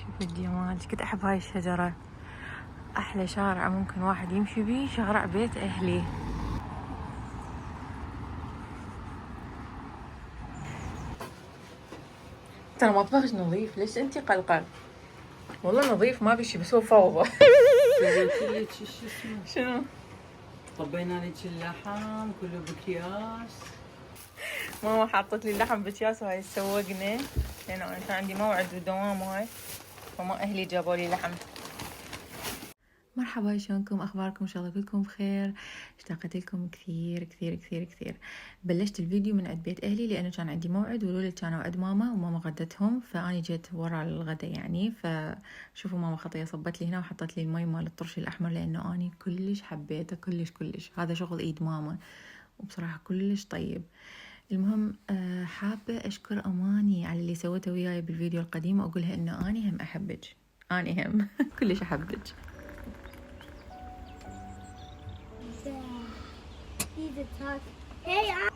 شوف الجمال، كنت أحب هاي الشجرة. أحلى شارع ممكن واحد يمشي بيه شارع بيت أهلي. ترى مطبخش نظيف، ليش أنتي قلقان؟ والله نظيف ما بشي، بس هو فوضى. سويتي لك شو اسمه؟ شنو؟ طبينا لك اللحم كله بأكياس. ماما حطت لي اللحم بأكياس وهاي سوقنا، لأن أنا كان عندي موعد ودوام وهاي، فما أهلي جابوا لي لحم. مرحبا، شلونكم؟ اخباركم؟ ان شاء الله كلكم بخير. اشتقت لكم كثير كثير كثير كثير. بلشت الفيديو من عند بيت اهلي لانه كان عندي موعد، والولد كانوا عند ماما وماما غدتهم، فاني جيت ورا الغدا يعني. فشوفوا ماما خطيه صبت لي هنا وحطت لي المي مال الطرش الاحمر، لانه اني كلش حبيته، كلش كلش. هذا شغل ايد ماما وبصراحه كلش طيب. المهم حابه اشكر اماني على اللي سوته وياي بالفيديو القديم، واقولها انه اني هم احبك، اني هم كلش احبك. He's a talk. Hey, I'm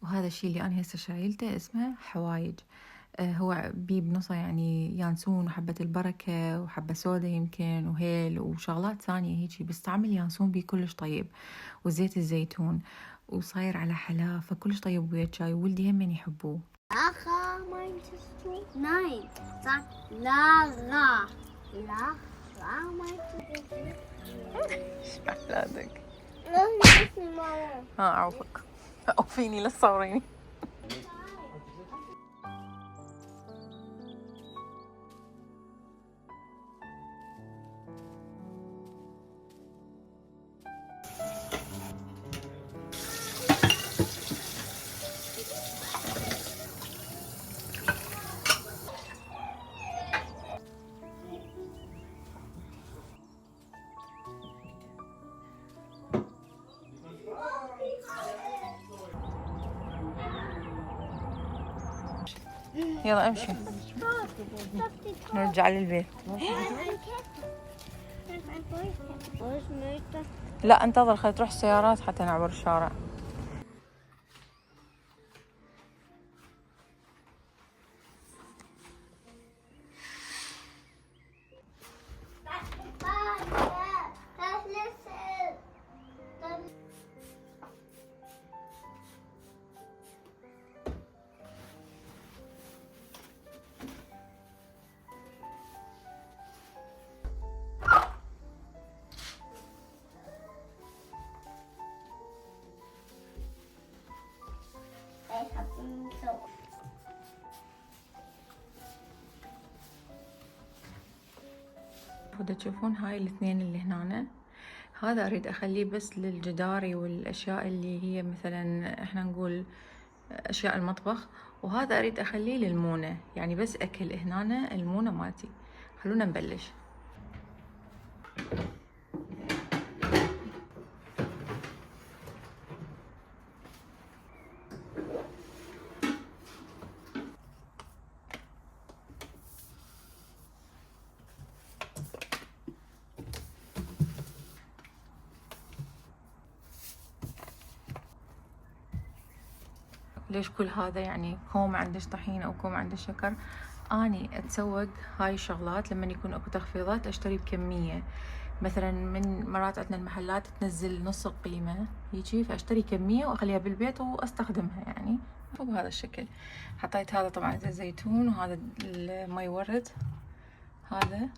وهذا الشيء اللي أنا هسه شايلته اسمه حوايج. هو بيه بنصه يعني يانسون وحبة البركة وحبة سودا يمكن وهيل وشغلات ثانية هيجي، بستعمل يانسون بيه كلش طيب، وزيت الزيتون، وصاير على حلا، فكلش طيب ويا الشاي، وولدي هم يحبوه. Lacha meintest du? Nein, sag Lara. Lara meintest du? ايش أحلامك؟ Lass mich mal. ها أعوفك، أوفيني لا تصوريني. يلا امشي نرجع للبيت. لا انتظر، خلي تروح السيارات حتى نعبر الشارع. ودا تشوفون هاي الاثنين اللي هنا، هذا اريد اخليه بس للجداري والاشياء اللي هي مثلا احنا نقول اشياء المطبخ، وهذا اريد اخليه للمونة، يعني بس اكل هنا المونة مالتي. خلونا نبلش. ليش كل هذا؟ يعني كوم عندش طحين او كوم عندش شكر. اني اتسوق هاي الشغلات لما يكون اكو تخفيضات اشتري بكميه، مثلا من مرات عندنا المحلات تنزل نص القيمه هيجي، فاشتري كميه واخليها بالبيت واستخدمها يعني. وبهذا الشكل حطيت هذا طبعا زيت زيتون، وهذا المي ورد هذا،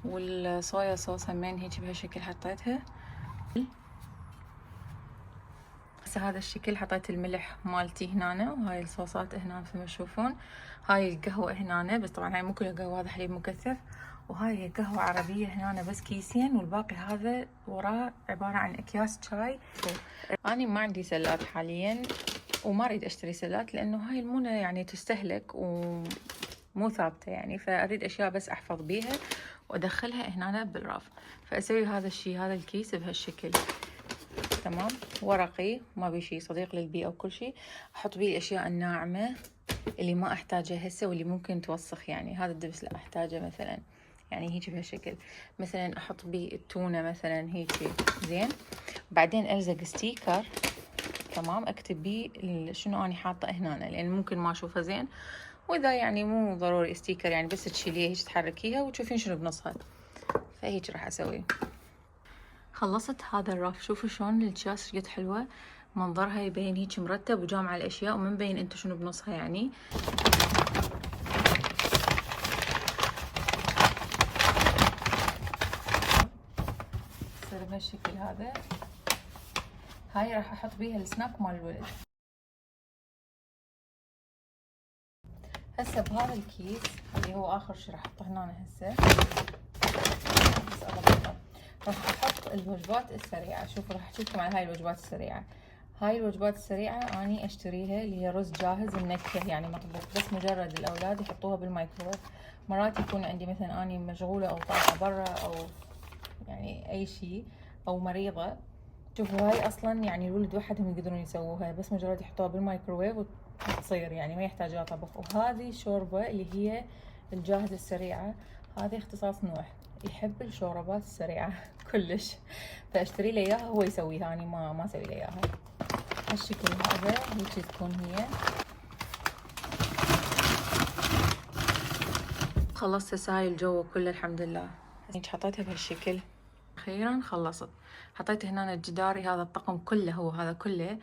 والصويا صوص همين هيجي بهالشكل حطيتها. هسه هذا الشكل حطيت الملح مالتي هنا، وهاي الصوصات هنا مثل ما تشوفون. هاي القهوة هنا، بس طبعا هاي مو كلها قهوة، هذا حليب مكثف. وهاي قهوة عربية هنا بس كيسين، والباقي هذا وراه عبارة عن اكياس شاي. أنا ما عندي سلات حاليا، وما اريد اشتري سلات لانه هاي المونة يعني تستهلك ومو ثابتة يعني، فاريد اشياء بس احفظ بيها وادخلها هنا بالرف. فاسوي هذا الشيء، هذا الكيس بهالشكل تمام، ورقي ما بي شيء، صديق للبيئة وكل شيء. احط بيه الاشياء الناعمة اللي ما احتاجها هسه واللي ممكن توسخ، يعني هذا الدبس لا احتاجه مثلا، يعني هيجي بهالشكل. مثلا احط بيه التونة مثلا هيجي زين. بعدين الزق ستيكر، تمام، اكتب بيه شنو اني حاطه هنا، لان ممكن ما اشوفه زين، واذا يعني مو ضروري ستيكر، يعني بس تشيليها هيك تحركيها وتشوفين شنو بنصها. فهيك راح اسوي. خلصت هذا الرف. شوفوا شلون الكاس قد حلوه، منظرها يبين هيك مرتب وجامع الاشياء وما مبين انتو شنو بنصها يعني. تصير بهالشكل هذا. هاي راح احط بيها السناك مال الولد. هسه بهذا الكيس اللي هو اخر شي راح احطه هنا هسه، بس اضبطه، راح احط الوجبات السريعه. شوفوا راح احكي لكم عن هاي الوجبات السريعه. هاي الوجبات السريعه اني اشتريها، اللي هي رز جاهز منكه يعني مطبوخ، بس مجرد الاولاد يحطوها بالمايكروويف. مرات يكون عندي مثلا اني مشغوله او طالعه برا او يعني اي شيء او مريضه. شوفوا هاي اصلا يعني الولد وحدهم يقدرون يسووها، بس مجرد يحطوها بالمايكروويف وتصير يعني ما يحتاج لها طبخ. وهذه شوربه اللي هي الجاهزه السريعه، هذه اختصاص نوح يحب الشوربات السريعه كلش، فاشتري له اياها هو يسويها، اني ما اسوي له اياها. هالشكل هذا هيك تكون هي. خلصت هسه هاي الجو كله الحمد لله. هيك حطيتها بهالشكل. اخيرا خلصت. حطيت هنا الجداري، هذا الطقم كله هو هذا كله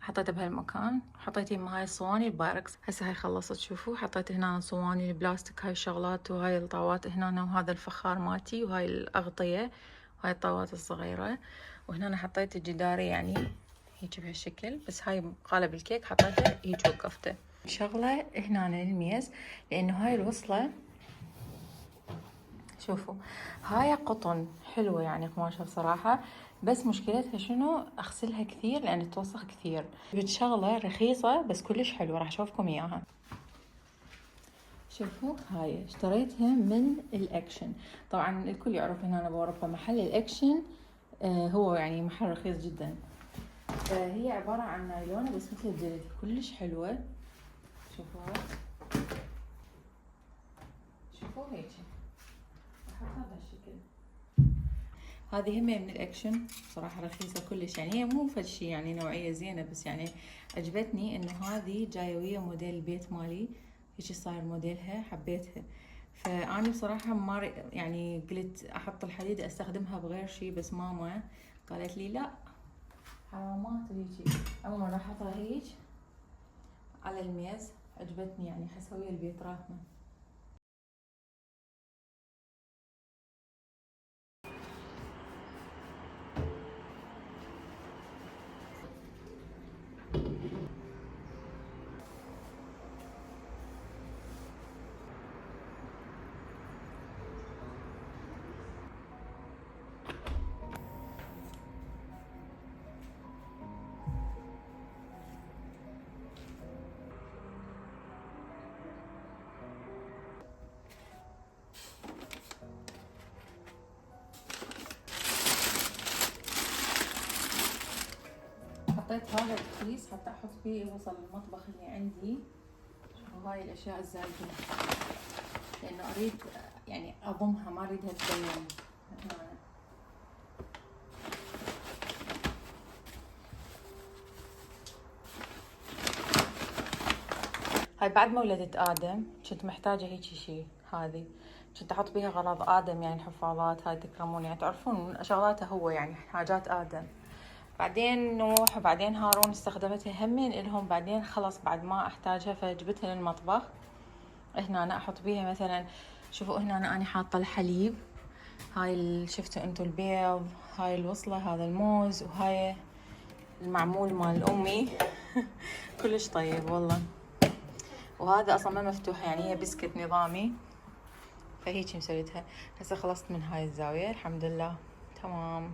حطيته بهالمكان. حطيت يمه هاي الصواني البايركس. هسه هاي خلصت. شوفوا حطيت هنا صواني البلاستيك، هاي الشغلات، وهاي الطاوات هنا، وهذا الفخار مالتي، وهاي الاغطيه، وهاي الطاوات الصغيره. وهنا حطيت الجداري يعني هيك بهالشكل، بس هاي قالب الكيك حطيته هيك وقفته. شغله هنا الميز، لانه هاي الوصله شوفوا هاي قطن حلوة يعني قماشة بصراحة، بس مشكلتها شنو؟ اغسلها كثير لان توسخ كثير. شغلة رخيصة بس كلش حلوة، راح اشوفكم اياها. شوفوا هاي اشتريتها من الاكشن. طبعا الكل يعرف هنا باوروبا محل الاكشن هو يعني محل رخيص جدا. هي عبارة عن نايلونة بس مثل الجلد، كلش حلوة. شوفوا شوفوا هيك هذا الشكل. هذه هم من الاكشن صراحه رخيصه كلش، يعني هي مو فد شي يعني نوعيه زينه، بس يعني عجبتني انه هذه جايه ويا موديل البيت مالي، هيك صاير موديلها حبيتها. فاني بصراحه ما يعني قلت احط الحديد استخدمها بغير شي، بس ماما قالت لي لا حرامات وهيجي. عموما راح احطها هيك على الميز، عجبتني يعني احسها ويا البيت راهمه. حطيت هذا الكيس حتى احط فيه وصل المطبخ اللي عندي وهاي الاشياء الزايده، لانه اريد يعني اضمها، ما اريدها تبين هنا. هاي بعد ما ولدت ادم كنت محتاجه هيك شيء، هذه كنت احط بيها غراض ادم يعني حفاضات، هاي تكرمون يعني تعرفون شغلاته هو يعني حاجات ادم. بعدين نوح وبعدين هارون استخدمتها همين الهم، بعدين خلص بعد ما احتاجها فجبتها للمطبخ. هنا أنا احط بيها مثلا، شوفوا هنا أنا حاطه الحليب، هاي شفتوا انتوا البيض، هاي الوصله، هذا الموز، وهاي المعمول مال امي كلش طيب والله. وهذا اصلا ما مفتوح يعني هي بسكت نظامي، فهيك مسويتها. هسه خلصت من هاي الزاويه الحمد لله تمام.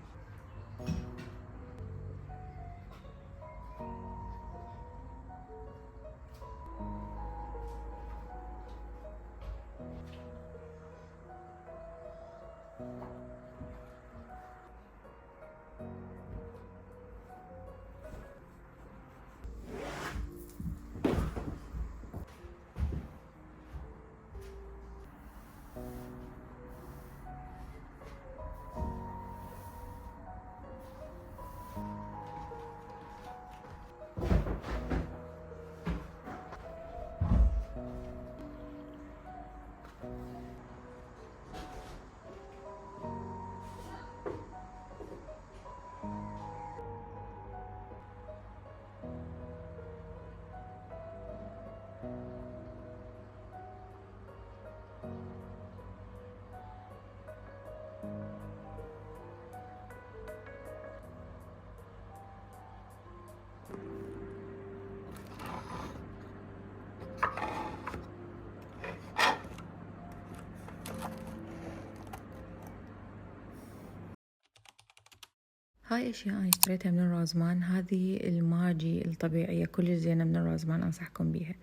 هاي اشياء انا اشتريتها من الرازمان. هذه الماجي الطبيعية كلش زينة من الرازمان، انصحكم بيها.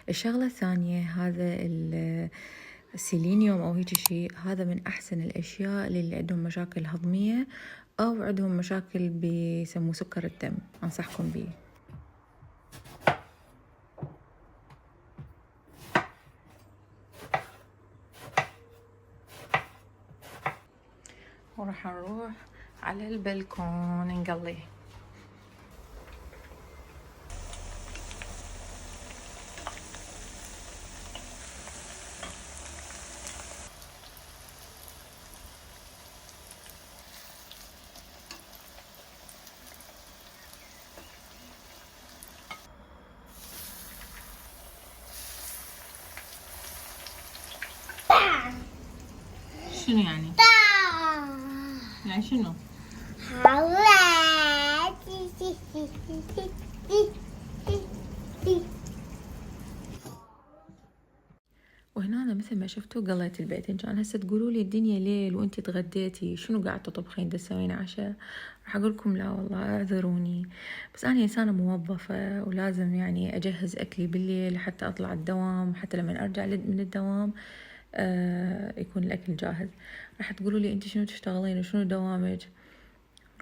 الشغلة الثانية هذا السيلينيوم او هيك شيء، هذا من احسن الاشياء اللي عندهم مشاكل هضمية او عندهم مشاكل بيسموه سكر الدم، انصحكم بيه. وراح نروح على البلكون نقلي. شنو يعني؟ يعني شنو؟ وهنا أنا مثل ما شفتوا قليت البيت. إن كان هسه تقولوا لي الدنيا ليل وانتي تغديتي شنو قاعد تطبخين تسوين عشاء، راح أقول لكم لا والله اعذروني، بس أنا إنسانة موظفة ولازم يعني أجهز أكلي بالليل حتى أطلع الدوام، حتى لما أرجع من الدوام يكون الأكل جاهز. راح تقولوا لي انتي شنو تشتغلين وشنو دوامك،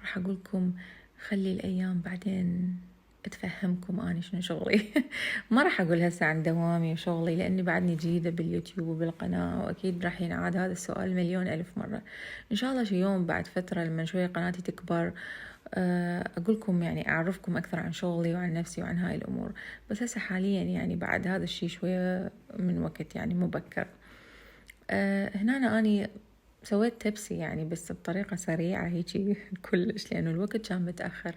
راح أقول لكم خلي الأيام بعدين أتفهمكم أنا شنو شغلي. ما راح أقول هسه عن دوامي وشغلي لأني بعدني جديدة باليوتيوب وبالقناة، وأكيد راح ينعاد هذا السؤال مليون ألف مرة. إن شاء الله شي يوم بعد فترة لما شوية قناتي تكبر أقول لكم يعني أعرفكم أكثر عن شغلي وعن نفسي وعن هاي الأمور، بس هسه حاليا يعني بعد هذا الشي شوية من وقت يعني مبكر. هنا أنا سويت تبسي يعني بس بطريقة سريعة هيجي كلش، لأنه الوقت كان متأخر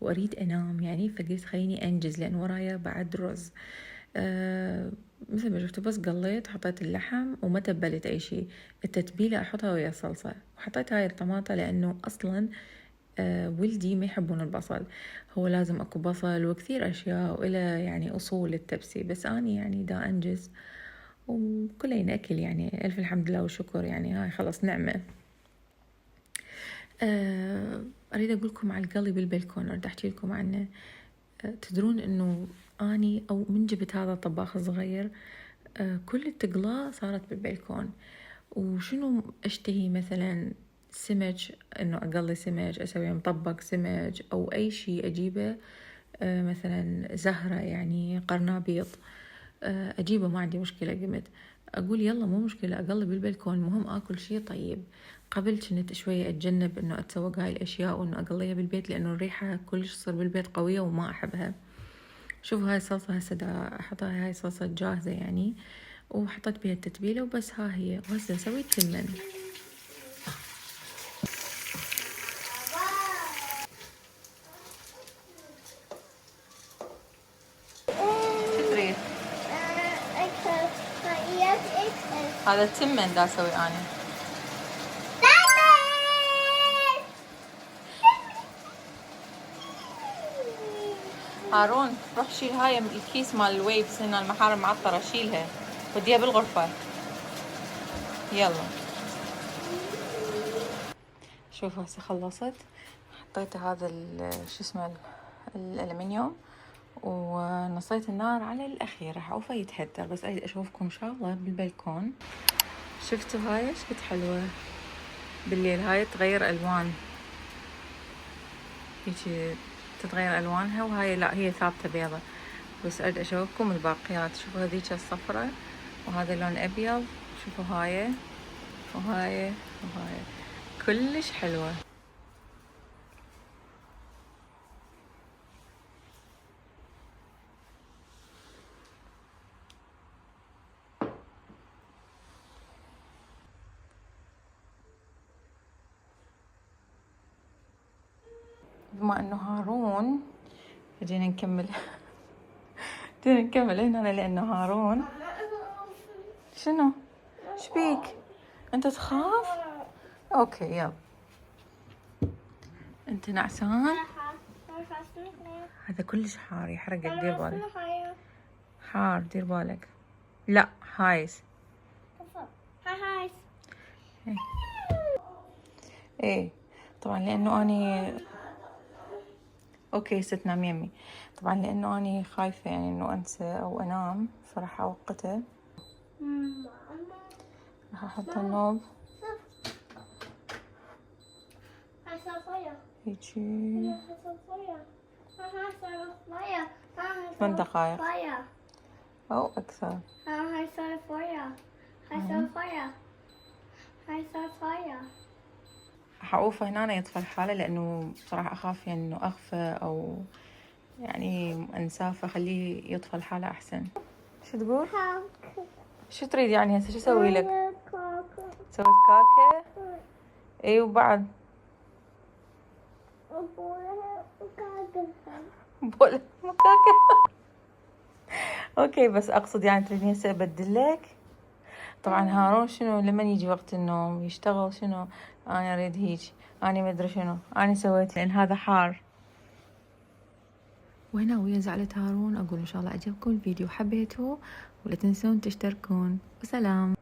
وأريد أنام يعني، فقلت خليني أنجز لأن ورايا بعد رز. مثل ما شفتوا بس قليت، حطيت اللحم وما تبلت أي شيء. التتبيلة أحطها ويا الصلصة، وحطيت هاي الطماطة لأنه أصلا ولدي ما يحبون البصل، هو لازم أكو بصل وكثير أشياء وإلى يعني أصول التبسي، بس أنا يعني دا أنجز وكله ينأكل يعني. ألف الحمد لله والشكر يعني، هاي خلص نعمة. أريد أقول لكم على القلي بالبلكون، أريد أحكي لكم عنه. تدرون إنه أني أو من جبت هذا الطباخ الصغير كل التقلاء صارت بالبلكون. وشنو أشتهي مثلا سمك، إنه أقلي سمك، أسوي مطبق سمك أو أي شيء أجيبه، مثلا زهرة يعني قرنابيط أجيبه ما عندي مشكلة. قمت أقول يلا مو مشكلة أقلي بالبلكون، المهم أكل شيء طيب. قبل كنت شوية أتجنب إنه أتسوق هاي الأشياء وإنه أقليها بالبيت لأنه الريحة كلش تصير بالبيت قوية وما أحبها. شوفوا هاي الصلصة هسه دا أحطها، هاي صلصة جاهزة يعني، وحطيت بيها التتبيلة وبس ها هي. وهسه سويت تمن. تريد هذا التمن دا أسوي أنا. هارون روح شيل هاي الكيس مال الويبس هنا، المحارم معطرة شيلها وديها بالغرفة يلا. شوف هسه خلصت، حطيت هذا شو اسمه الألمنيوم ونصيت النار على الأخير، راح أوفى يتهدر. بس أريد أشوفكم شغلة بالبلكون. شفتوا هاي ايش قد حلوة بالليل، هاي تغير ألوان هيجي تتغير ألوانها، وهاي لا هي ثابتة بيضة. بس أريد أشوفكم الباقيات. شوفوا هذيك الصفرة وهذا لون أبيض، شوفوا هاي وهاي وهاي كلش حلوة. بما انه هارون جينا نكمل جينا نكمل هنا لانه هارون. شنو شبيك انت تخاف؟ اوكي يلا انت نعسان. هذا كلش حار يحرقك، دير بالك حار، دير بالك. لا هايس ايه طبعا لانه اني اوكي ست نام يمي. طبعا لانه اني خايفة يعني انه انسى او انام فراح اوقته. راح احط النوب هيجي 8 دقائق او اكثر. راح اوقفه هنا يطفى الحالة لانه بصراحة اخاف يعني انه اغفى او يعني انساه، فخليه يطفى الحالة احسن. شو تقول؟ شو تريد يعني هسه شو اسوي لك؟ سويت كاكا؟ اي وبعد بولا كاكا. اوكي بس اقصد يعني تريدني هسه ابدلك؟ طبعا هارون شنو لمن يجي وقت النوم يشتغل شنو انا اريد هيج، انا ما ادري شنو انا سويت لان هذا حار. وهنا ويا زعلت هارون اقول ان شاء الله عجبكم الفيديو حبيتوه ولا تنسون تشتركون وسلام.